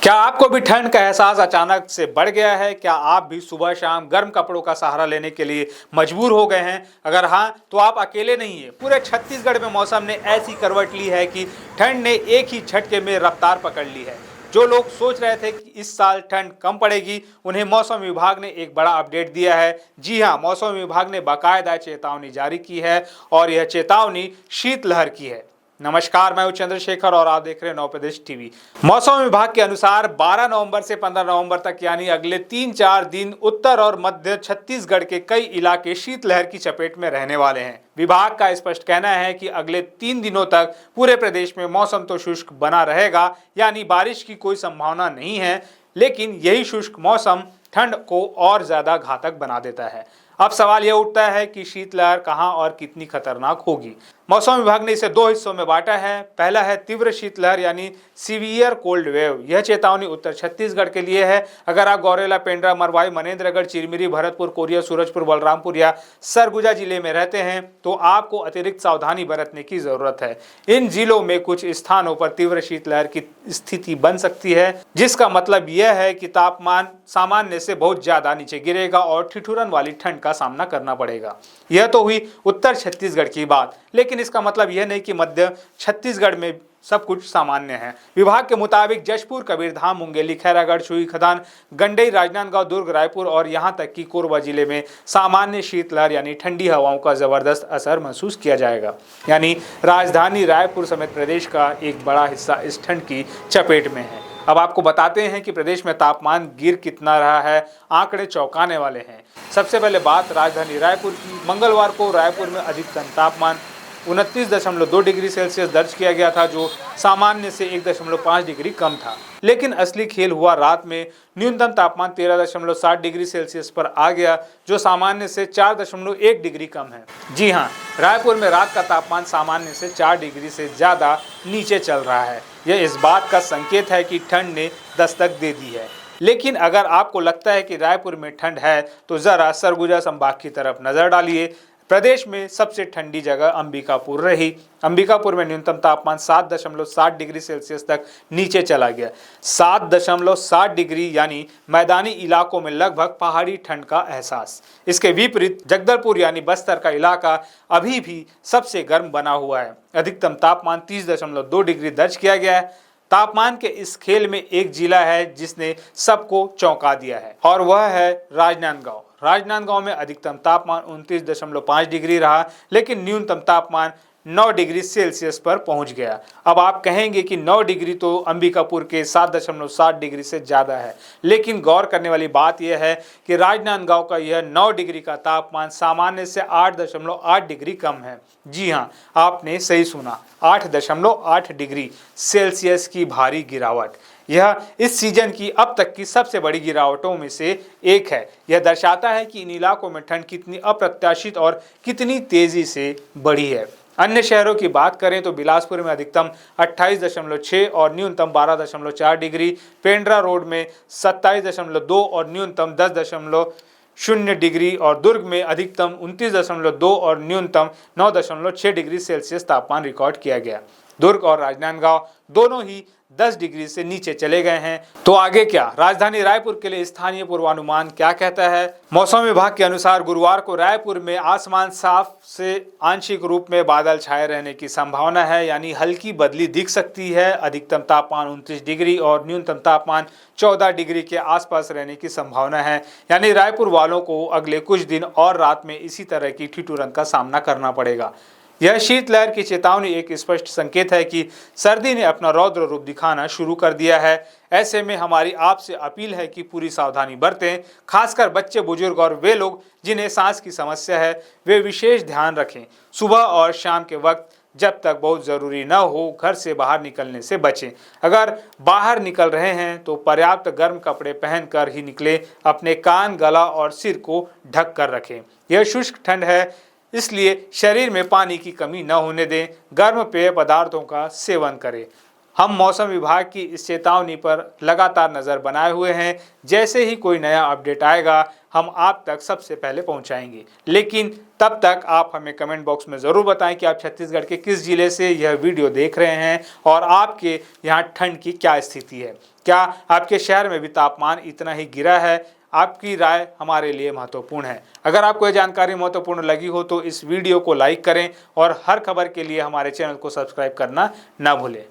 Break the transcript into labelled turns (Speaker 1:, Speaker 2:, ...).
Speaker 1: क्या आपको भी ठंड का एहसास अचानक से बढ़ गया है? क्या आप भी सुबह शाम गर्म कपड़ों का सहारा लेने के लिए मजबूर हो गए हैं? अगर हाँ, तो आप अकेले नहीं हैं। पूरे छत्तीसगढ़ में मौसम ने ऐसी करवट ली है कि ठंड ने एक ही झटके में रफ्तार पकड़ ली है। जो लोग सोच रहे थे कि इस साल ठंड कम पड़ेगी, उन्हें मौसम विभाग ने एक बड़ा अपडेट दिया है। जी हाँ, मौसम विभाग ने बाकायदा चेतावनी जारी की है और यह चेतावनी शीतलहर की है। नमस्कार, मैं हूं चंद्रशेखर और आप देख रहे हैं नौ प्रदेश टीवी। मौसम विभाग के अनुसार 12 नवंबर से 15 नवंबर तक यानी अगले 3-4 दिन उत्तर और मध्य छत्तीसगढ़ के कई इलाके शीतलहर की चपेट में रहने वाले हैं। विभाग का स्पष्ट कहना है कि अगले 3 दिनों तक पूरे प्रदेश में मौसम तो शुष्क बना रहेगा, यानी बारिश की कोई संभावना नहीं है, लेकिन यही शुष्क मौसम ठंड को और ज्यादा घातक बना देता है। अब सवाल यह उठता है कि शीतलहर कहां और कितनी खतरनाक होगी। मौसम विभाग ने इसे 2 हिस्सों में बांटा है। पहला है तीव्र शीतलहर यानी सीवियर कोल्ड वेव। यह चेतावनी उत्तर छत्तीसगढ़ के लिए है। अगर आप गौरेला, पेंड्रा, मरवाई, मनेन्द्रगढ़, चिरमिरी, भरतपुर, कोरिया, सूरजपुर, बलरामपुर या सरगुजा जिले में रहते हैं तो आपको अतिरिक्त सावधानी बरतने की जरूरत है। इन जिलों में कुछ स्थानों पर तीव्र शीतलहर की स्थिति बन सकती है, जिसका मतलब यह है कि तापमान सामान्य से बहुत ज्यादा नीचे गिरेगा और ठिठुरन वाली ठंड का सामना करना पड़ेगा। यह तो हुई उत्तर छत्तीसगढ़ की बात, लेकिन इसका मतलब यह नहीं कि मध्य छत्तीसगढ़ में सब कुछ सामान्य है। विभाग के मुताबिक जशपुर, कबीरधाम, मुंगेली, खैरागढ़, छुई खदान, गंडई, राजनांदगांव, दुर्ग, रायपुर और यहां तक कि कोरबा जिले में सामान्य शीतलहर यानी ठंडी हवाओं का जबरदस्त असर महसूस किया जाएगा। यानी राजधानी रायपुर समेत प्रदेश का एक बड़ा हिस्सा इस ठंड की चपेट में है। अब आपको बताते हैं कि प्रदेश में तापमान गिर कितना रहा है। आंकड़े चौंकाने वाले हैं। सबसे पहले बात राजधानी रायपुर की। मंगलवार को रायपुर में अधिकतम तापमान 29.2 डिग्री सेल्सियस दर्ज किया गया था, जो सामान्य से 1.5 डिग्री कम था। लेकिन असली खेल हुआ रात में। न्यूनतम तापमान 13.7 डिग्री सेल्सियस पर आ गया, जो सामान्य से 4.1 डिग्री कम है। जी हाँ, रायपुर में रात का तापमान सामान्य से 4 डिग्री से ज्यादा नीचे चल रहा है। यह इस बात का संकेत है कि ठंड ने दस्तक दे दी है। लेकिन अगर आपको लगता है कि रायपुर में ठंड है तो जरा सरगुजा संभाग की तरफ नजर डालिए। प्रदेश में सबसे ठंडी जगह अंबिकापुर रही। अंबिकापुर में न्यूनतम तापमान 7.7 डिग्री सेल्सियस तक नीचे चला गया। 7.7 डिग्री यानी मैदानी इलाकों में लगभग पहाड़ी ठंड का एहसास। इसके विपरीत जगदलपुर यानी बस्तर का इलाका अभी भी सबसे गर्म बना हुआ है। अधिकतम तापमान 30.2 डिग्री दर्ज किया गया है। तापमान के इस खेल में एक जिला है जिसने सबको चौंका दिया है और वह है राजनांदगांव। राजनांदगांव में अधिकतम तापमान 29.5 डिग्री रहा, लेकिन न्यूनतम तापमान 9 डिग्री सेल्सियस पर पहुंच गया। अब आप कहेंगे कि 9 डिग्री तो अंबिकापुर के 7.7 डिग्री से ज्यादा है, लेकिन गौर करने वाली बात यह है कि राजनांदगांव का यह 9 डिग्री का तापमान सामान्य से 8.8 डिग्री कम है। जी हाँ, आपने सही सुना, 8.8 डिग्री सेल्सियस की भारी गिरावट। यह इस सीजन की अब तक की सबसे बड़ी गिरावटों में से एक है। यह दर्शाता है कि इन इलाकों में ठंड कितनी अप्रत्याशित और कितनी तेजी से बढ़ी है। अन्य शहरों की बात करें तो बिलासपुर में अधिकतम 28.6 और न्यूनतम 12.4 डिग्री, पेंड्रा रोड में 27.2 और न्यूनतम 10.0 डिग्री और दुर्ग में अधिकतम 29.2 और न्यूनतम 9.6 डिग्री सेल्सियस तापमान रिकॉर्ड किया गया। दुर्ग और राजनांदगांव दोनों ही 10 डिग्री से नीचे चले गए हैं। तो आगे क्या? राजधानी रायपुर के लिए स्थानीय पूर्वानुमान क्या कहता है? मौसम विभाग के अनुसार गुरुवार को रायपुर में आसमान साफ से आंशिक रूप में बादल छाए रहने की संभावना है, यानी हल्की बदली दिख सकती है। अधिकतम तापमान 29 डिग्री और न्यूनतम तापमान 14 डिग्री के आसपास रहने की संभावना है। यानी रायपुर वालों को अगले कुछ दिन और रात में इसी तरह की ठिठुरन का सामना करना पड़ेगा। यह शीतलहर की चेतावनी एक स्पष्ट संकेत है कि सर्दी ने अपना रौद्र रूप दिखाना शुरू कर दिया है। ऐसे में हमारी आपसे अपील है कि पूरी सावधानी बरतें। खासकर बच्चे, बुजुर्ग और वे लोग जिन्हें सांस की समस्या है, वे विशेष ध्यान रखें। सुबह और शाम के वक्त जब तक बहुत ज़रूरी न हो, घर से बाहर निकलने से बचें। अगर बाहर निकल रहे हैं तो पर्याप्त गर्म कपड़े पहनकर ही निकलें। अपने कान, गला और सिर को ढक कर रखें। यह शुष्क ठंड है, इसलिए शरीर में पानी की कमी न होने दें। गर्म पेय पदार्थों का सेवन करें। हम मौसम विभाग की इस चेतावनी पर लगातार नज़र बनाए हुए हैं। जैसे ही कोई नया अपडेट आएगा, हम आप तक सबसे पहले पहुंचाएंगे। लेकिन तब तक आप हमें कमेंट बॉक्स में ज़रूर बताएं कि आप छत्तीसगढ़ के किस जिले से यह वीडियो देख रहे हैं और आपके यहाँ ठंड की क्या स्थिति है। क्या आपके शहर में भी तापमान इतना ही गिरा है? आपकी राय हमारे लिए महत्वपूर्ण है। अगर आपको यह जानकारी महत्वपूर्ण लगी हो तो इस वीडियो को लाइक करें और हर खबर के लिए हमारे चैनल को सब्सक्राइब करना ना भूलें।